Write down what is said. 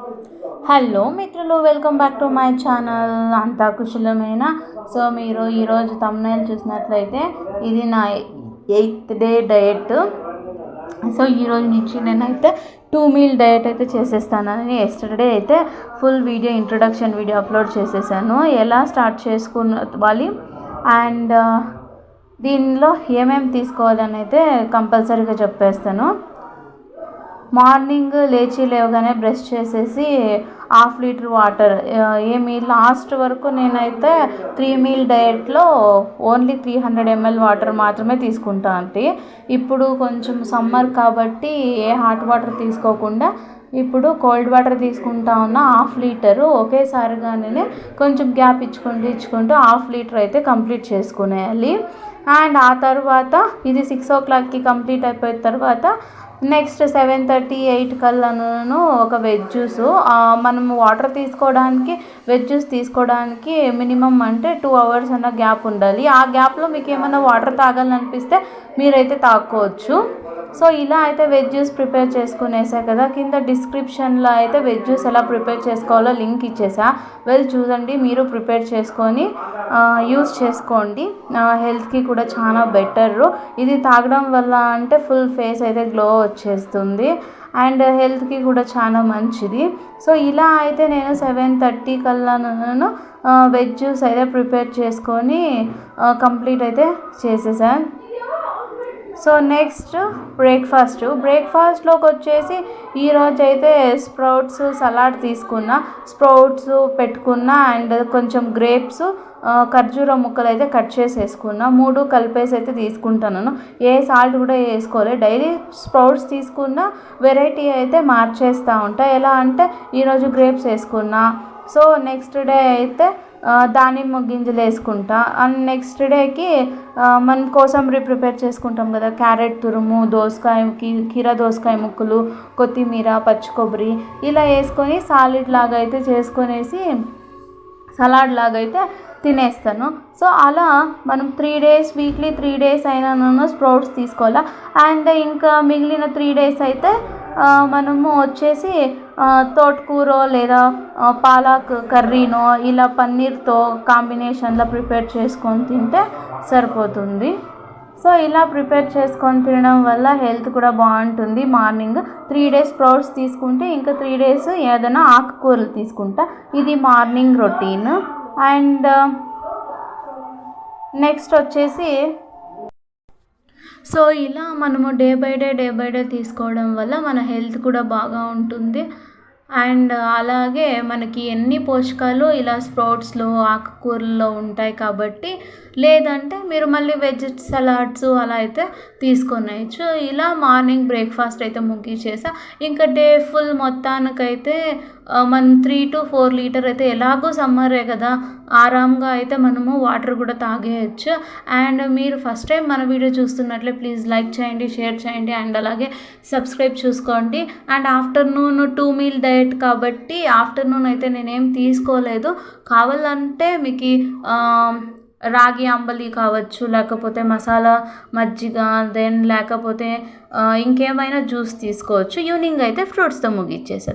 Hello మిత్రులు, welcome back to my channel. అంతా కుశలమేనా? So మీరు ఈరోజు thumbnail చూసినట్లయితే ఇది నా 8th డే డయట్. సో ఈరోజు నుంచి నేనైతే 2 మీల్ డయట్ అయితే చేసేస్తానని ఎస్టర్డే అయితే full video introduction video upload చేసేసాను. ఎలా స్టార్ట్ చేసుకోవాలి అండ్ దీనిలో ఏమేమి తీసుకోవాలని అయితే కంపల్సరీగా చెప్పేస్తాను. మార్నింగ్ లేవగానే బ్రష్ చేసేసి 1/2 లీటర్ వాటర్. ఏమి లాస్ట్ వరకు నేనైతే 3 మీల్ డయట్లో ఓన్లీ 300 ml వాటర్ మాత్రమే తీసుకుంటా. అంటే ఇప్పుడు కొంచెం సమ్మర్ కాబట్టి ఏ హాట్ వాటర్ తీసుకోకుండా ఇప్పుడు కోల్డ్ వాటర్ తీసుకుంటా ఉన్న 1/2 లీటరు ఒకేసారిగానే కొంచెం గ్యాప్ ఇచ్చుకుంటూ 1/2 లీటర్ అయితే కంప్లీట్ చేసుకునేయాలి. అండ్ ఆ తర్వాత ఇది 6 o'clockకి కంప్లీట్ అయిపోయిన తర్వాత నెక్స్ట్ 7:30, 8 కల్లాను ఒక వెజ్ జ్యూస్. మనము వాటర్ తీసుకోవడానికి వెజ్ జ్యూస్ తీసుకోవడానికి మినిమం అంటే 2 hours అన్న గ్యాప్ ఉండాలి. ఆ గ్యాప్లో మీకు ఏమైనా వాటర్ తాగాలనిపిస్తే మీరైతే తాక్కోవచ్చు. సో ఇలా అయితే వెజ్ జ్యూస్ ప్రిపేర్ చేసుకునేసా కదా. కింద డిస్క్రిప్షన్లో అయితే వెజ్ జ్యూస్ ఎలా ప్రిపేర్ చేసుకోవాలో లింక్ ఇచ్చేసా, వెళ్ళి చూడండి. మీరు ప్రిపేర్ చేసుకొని యూస్ చేసుకోండి. హెల్త్కి కూడా చాలా బెటరు. ఇది తాగడం వల్ల అంటే ఫుల్ ఫేస్ అయితే గ్లో వచ్చేస్తుంది అండ్ హెల్త్కి కూడా చాలా మంచిది. సో ఇలా అయితే నేను 7:30 కల్లా నేను వెజ్ జ్యూస్ అయితే ప్రిపేర్ చేసుకొని కంప్లీట్ అయితే చేసేసాను. సో నెక్స్ట్ బ్రేక్ఫాస్ట్లోకి వచ్చేసి ఈరోజు అయితే స్ప్రౌట్స్ సలాడ్ తీసుకున్నా, స్ప్రౌట్స్ పెట్టుకున్నా అండ్ కొంచెం గ్రేప్స్, ఖర్జూర ముక్కలు అయితే కట్ చేసి వేసుకున్నా. 3 కలిపేసి అయితే తీసుకుంటాను. ఏ సాల్ట్ కూడా వేసుకోలేదు. డైలీ స్ప్రౌట్స్ తీసుకున్న వెరైటీ అయితే మార్చేస్తూ ఉంటా. ఎలా అంటే ఈరోజు గ్రేప్స్ వేసుకున్నా, సో నెక్స్ట్ డే అయితే దానిమ్మ గింజలు వేసుకుంటా. అండ్ నెక్స్ట్ డేకి మన కోసంబరి ప్రిపేర్ చేసుకుంటాం కదా, క్యారెట్ తురుము, కీరా దోసకాయ ముక్కలు, కొత్తిమీర, పచ్చి కొబ్బరి ఇలా వేసుకొని సాలిడ్ లాగా అయితే చేసుకొనేసి సలాడ్ లాగా అయితే తినేస్తాను. సో అలా మనం 3 days వీక్లీ 3 days అయినా స్ప్రౌట్స్ తీసుకోవాలా. అండ్ ఇంకా మిగిలిన 3 days అయితే మనము వచ్చేసి తోటకూర లేదా పాలక్ కర్రీనో ఇలా పన్నీర్తో కాంబినేషన్లో ప్రిపేర్ చేసుకొని తింటే సరిపోతుంది. సో ఇలా ప్రిపేర్ చేసుకొని తినడం వల్ల హెల్త్ కూడా బాగుంటుంది. మార్నింగ్ 3 days స్ప్రౌట్స్ తీసుకుంటే ఇంకా 3 days ఏదైనా ఆకుకూరలు తీసుకుంటా. ఇది మార్నింగ్ రొటీన్. అండ్ నెక్స్ట్ వచ్చేసి సో ఇలా మనము డే బై డే తీసుకోవడం వల్ల మన హెల్త్ కూడా బాగా ఉంటుంది. అండ్ అలాగే మనకి ఎన్ని పోషకాలు ఇలా స్ప్రౌట్స్లో ఆకుకూరల్లో ఉంటాయి కాబట్టి, లేదంటే మీరు మళ్ళీ వెజ్ సలాడ్స్ అలా అయితే తీసుకొనేయచ్చు. ఇలా మార్నింగ్ బ్రేక్ఫాస్ట్ అయితే ముగించేసా. ఇంకా డే ఫుల్ మొత్తానికైతే మనం 3 to 4 లీటర్ అయితే ఎలాగో సమ్మరే కదా, ఆరాంగా అయితే మనము వాటర్ కూడా తాగేయచ్చు. అండ్ మీరు ఫస్ట్ టైం మన వీడియో చూస్తున్నట్లే ప్లీజ్ లైక్ చేయండి, షేర్ చేయండి అండ్ అలాగే సబ్స్క్రైబ్ చూసుకోండి. అండ్ ఆఫ్టర్నూన్ 2 మీల్ డయట్ కాబట్టి ఆఫ్టర్నూన్ అయితే నేనేం తీసుకోలేదు. కావాలంటే మీకు రాగి అంబలి కావచ్చు, లేకపోతే మసాలా మజ్జిగ, దెన్ లేకపోతే ఇంకేమైనా జ్యూస్ తీసుకోవచ్చు. ఈవినింగ్ అయితే ఫ్రూట్స్తో ముగిచ్చేసారు.